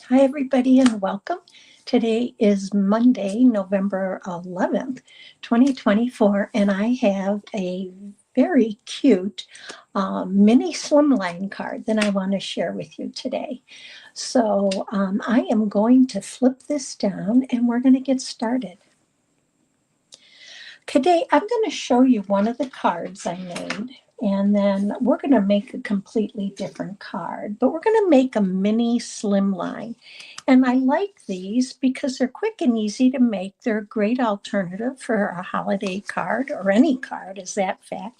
Hi, everybody, and welcome. Today is Monday, November 11th, 2024, and I have a very cute mini Slimline card that I want to share with you today. So I am going to flip this down and we're going to get started. Today, I'm going to show you one of the cards I made, and then we're going to make a completely different card, but we're going to make a mini Slimline. And I like these because they're quick and easy to make. They're a great alternative for a holiday card or any card, is that fact.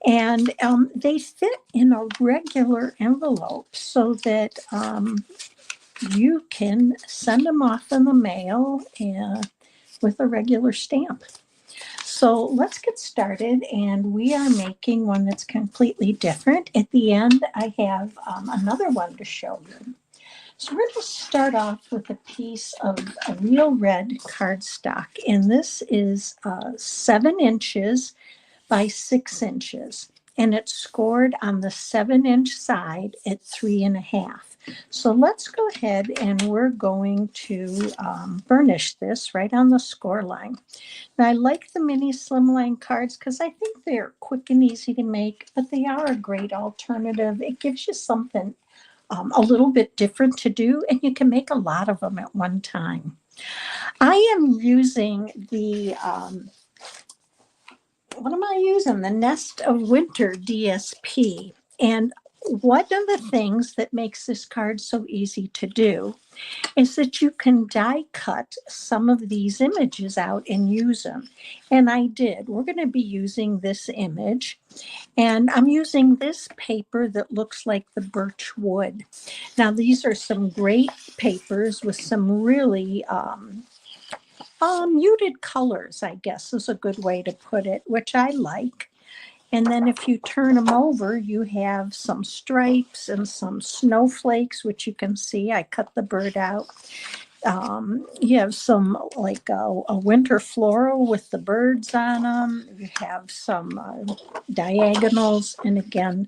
And they fit in a regular envelope so that you can send them off in the mail with a regular stamp. So let's get started, and we are making one that's completely different. At the end, I have another one to show you. So we're going to start off with a piece of a real red cardstock, and this is 7 inches by 6 inches, and it's scored on the 7-inch side at 3.5. So let's go ahead and we're going to burnish this right on the score line. Now, I like the mini Slimline cards because I think they're quick and easy to make, but they are a great alternative. It gives you something a little bit different to do, and you can make a lot of them at one time. I am using the what am I using? The Nest of Winter DSP. And one of the things that makes this card so easy to do is that you can die cut some of these images out and use them. And I did. We're going to be using this image. And I'm using this paper that looks like the birch wood. Now, these are some great papers with some really muted colors, I guess is a good way to put it, which I like. And then if you turn them over, you have some stripes and some snowflakes, which you can see. I cut the bird out. You have some like a winter floral with the birds on them. You have some diagonals, and again,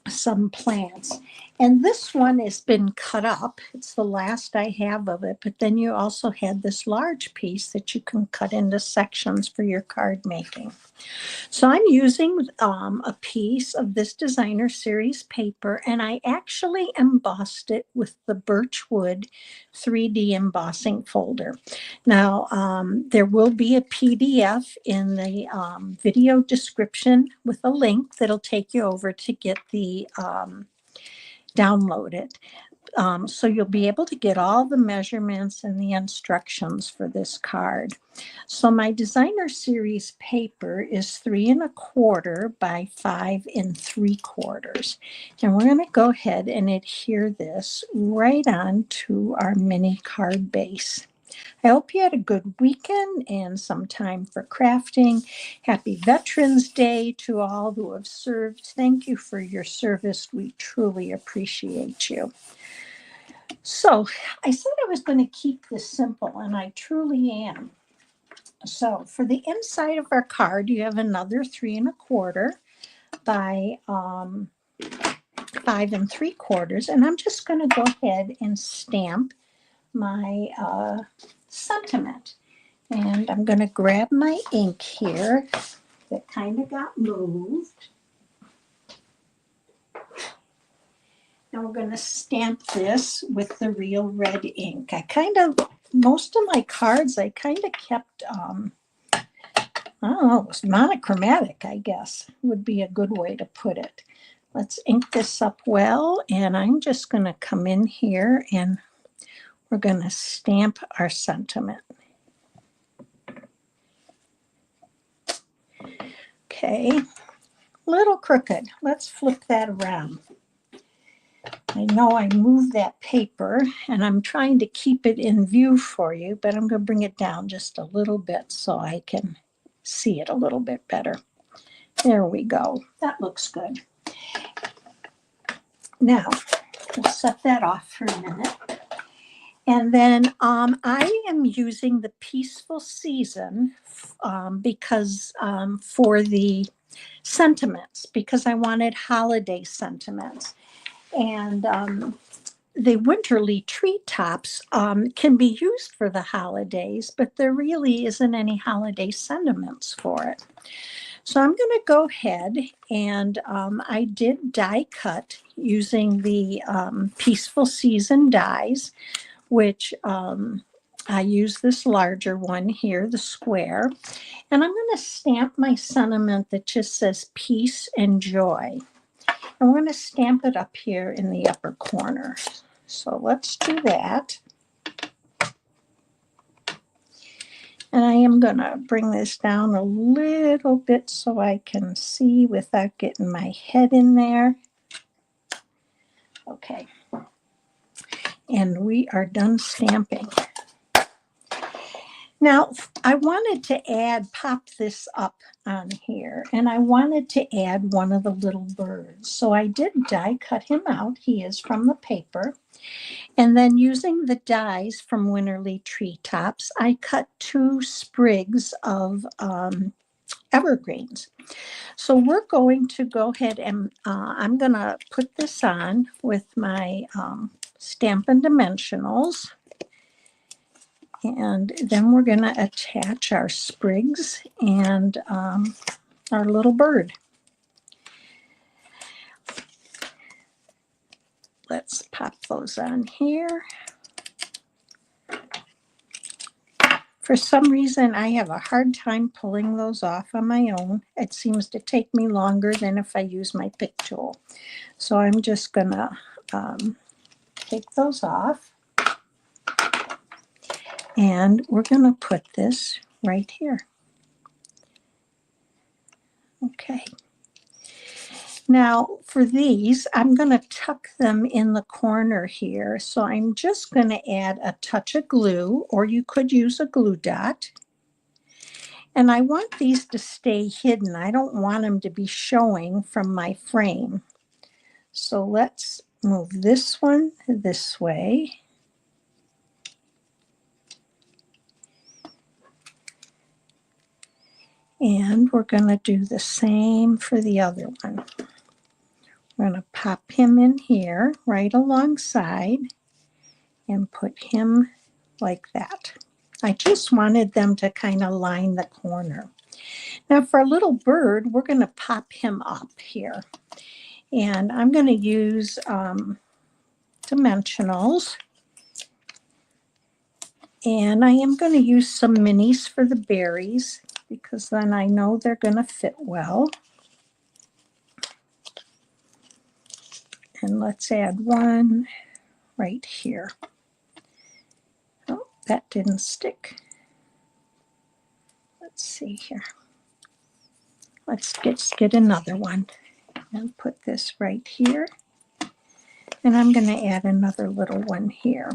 some plants. And this one has been cut up. It's the last I have of it, but then you also had this large piece that you can cut into sections for your card making. So I'm using a piece of this designer series paper, and I actually embossed it with the Birchwood 3D embossing folder. Now, there will be a PDF in the video description with a link that'll take you over to get the download it. So you'll be able to get all the measurements and the instructions for this card. So my designer series paper is 3.25 by 5.75. And we're going to go ahead and adhere this right onto our mini card base. I hope you had a good weekend and some time for crafting. Happy Veterans Day to all who have served. Thank you for your service. We truly appreciate you. So I said I was going to keep this simple, and I truly am. So for the inside of our card, you have another 3.25 by 5.75, and I'm just going to go ahead and stamp my sentiment. And I'm going to grab my ink here that kind of got moved. And we're going to stamp this with the real red ink. Most of my cards, I kind of kept, I don't know, it was monochromatic, I guess, would be a good way to put it. Let's ink this up well, and I'm just going to come in here and we're going to stamp our sentiment. Okay, little crooked. Let's flip that around. I know I moved that paper, and I'm trying to keep it in view for you, but I'm going to bring it down just a little bit so I can see it a little bit better. There we go. That looks good. Now, we'll set that off for a minute. And then I am using the Peaceful Season because for the sentiments, because I wanted holiday sentiments. And the winterly treetops can be used for the holidays, but there really isn't any holiday sentiments for it. So I'm going to go ahead and I did die cut using the Peaceful Season dies, which I use this larger one here, the square. And I'm going to stamp my sentiment that just says peace and joy. And we're going to stamp it up here in the upper corner. So let's do that. And I am going to bring this down a little bit so I can see without getting my head in there. Okay. And we are done stamping. Now, I wanted to pop this up on here, and I wanted to add one of the little birds. So I did die cut him out. He is from the paper. And then using the dies from Winterly Treetops, I cut 2 sprigs of evergreens. So we're going to go ahead and I'm going to put this on with my Stampin' Dimensionals. And then we're going to attach our sprigs and our little bird. Let's pop those on here. For some reason, I have a hard time pulling those off on my own. It seems to take me longer than if I use my pick tool. So I'm just going to take those off. And we're going to put this right here. Okay. Now for these, I'm going to tuck them in the corner here. So I'm just going to add a touch of glue, or you could use a glue dot. And I want these to stay hidden. I don't want them to be showing from my frame. So let's move this one this way. And we're going to do the same for the other one. We're going to pop him in here right alongside and put him like that. I just wanted them to kind of line the corner. Now for a little bird, we're going to pop him up here. And I'm going to use dimensionals. And I am going to use some minis for the berries, because then I know they're going to fit well. And let's add one right here. Oh, that didn't stick. Let's see here. Let's get another one and put this right here. And I'm going to add another little one here.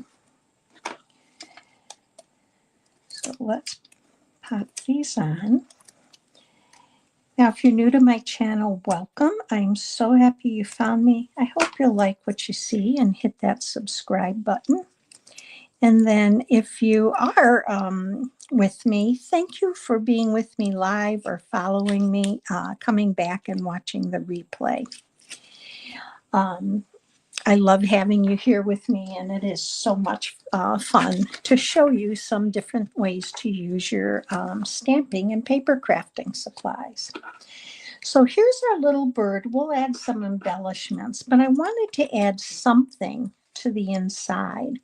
So let's pop these on. Now, if you're new to my channel, welcome. I'm so happy you found me. I hope you'll like what you see and hit that subscribe button. And then if you are with me, thank you for being with me live or following me, coming back and watching the replay. I love having you here with me, and it is so much fun to show you some different ways to use your stamping and paper crafting supplies. So here's our little bird. We'll add some embellishments, but I wanted to add something to the inside.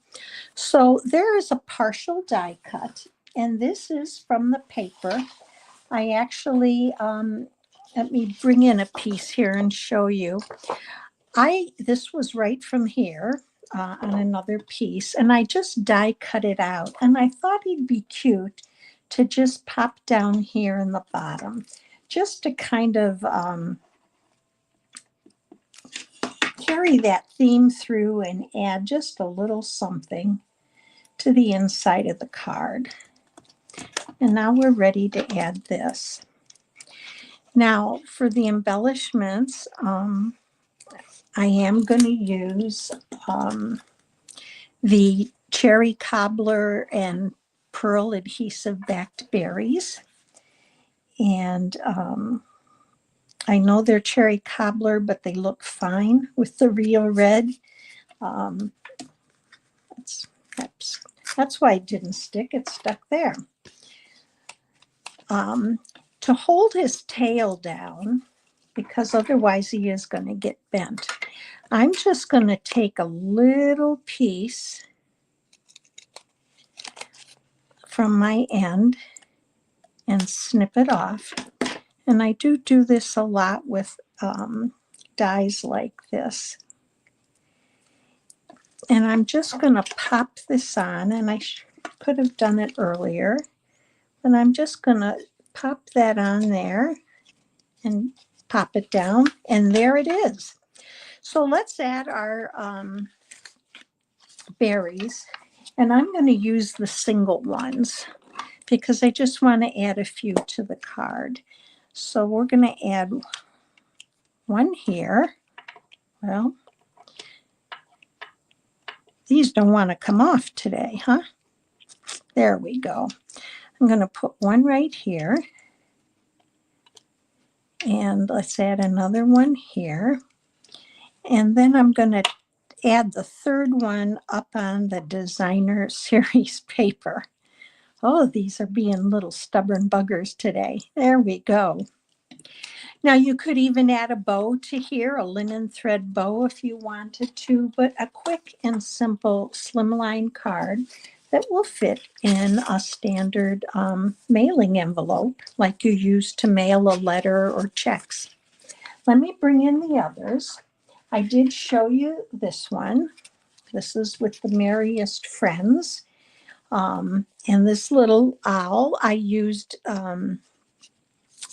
So there is a partial die cut, and this is from the paper. I actually, let me bring in a piece here and show you. This was right from here on another piece, and I just die cut it out. And I thought he'd be cute to just pop down here in the bottom, just to kind of carry that theme through and add just a little something to the inside of the card. And now we're ready to add this. Now for the embellishments, I am going to use the cherry cobbler and pearl adhesive backed berries. And I know they're cherry cobbler, but they look fine with the Rio red. That's why it didn't stick. It stuck there. To hold his tail down, because otherwise he is going to get bent, I'm just going to take a little piece from my end and snip it off. And I do this a lot with dies like this. And I'm just going to pop this on, and I could have done it earlier, but I'm just going to pop that on there and pop it down, and there it is. So let's add our berries, and I'm going to use the single ones because I just want to add a few to the card. So we're going to add one here. Well, these don't want to come off today, huh? There we go. I'm going to put one right here. And let's add another one here. And then I'm going to add the third one up on the designer series paper. Oh, these are being little stubborn buggers today. There we go. Now you could even add a bow to here, a linen thread bow if you wanted to, but a quick and simple slimline card that will fit in a standard mailing envelope like you use to mail a letter or checks. Let me bring in the others. I did show you this one. This is with the merriest friends. And this little owl, I used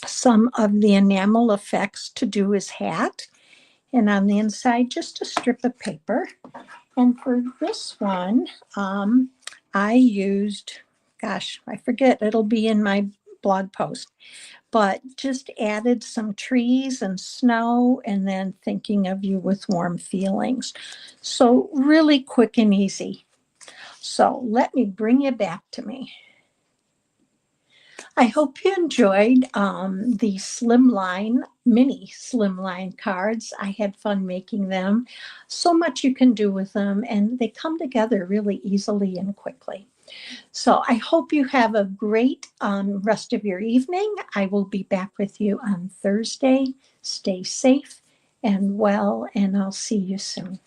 some of the enamel effects to do his hat. And on the inside, just a strip of paper. And for this one, I used, gosh, I forget, it'll be in my blog post, but just added some trees and snow and then thinking of you with warm feelings. So really quick and easy. So let me bring you back to me. I hope you enjoyed the Slimline, mini Slimline cards. I had fun making them. So much you can do with them, and they come together really easily and quickly. So I hope you have a great rest of your evening. I will be back with you on Thursday. Stay safe and well, and I'll see you soon.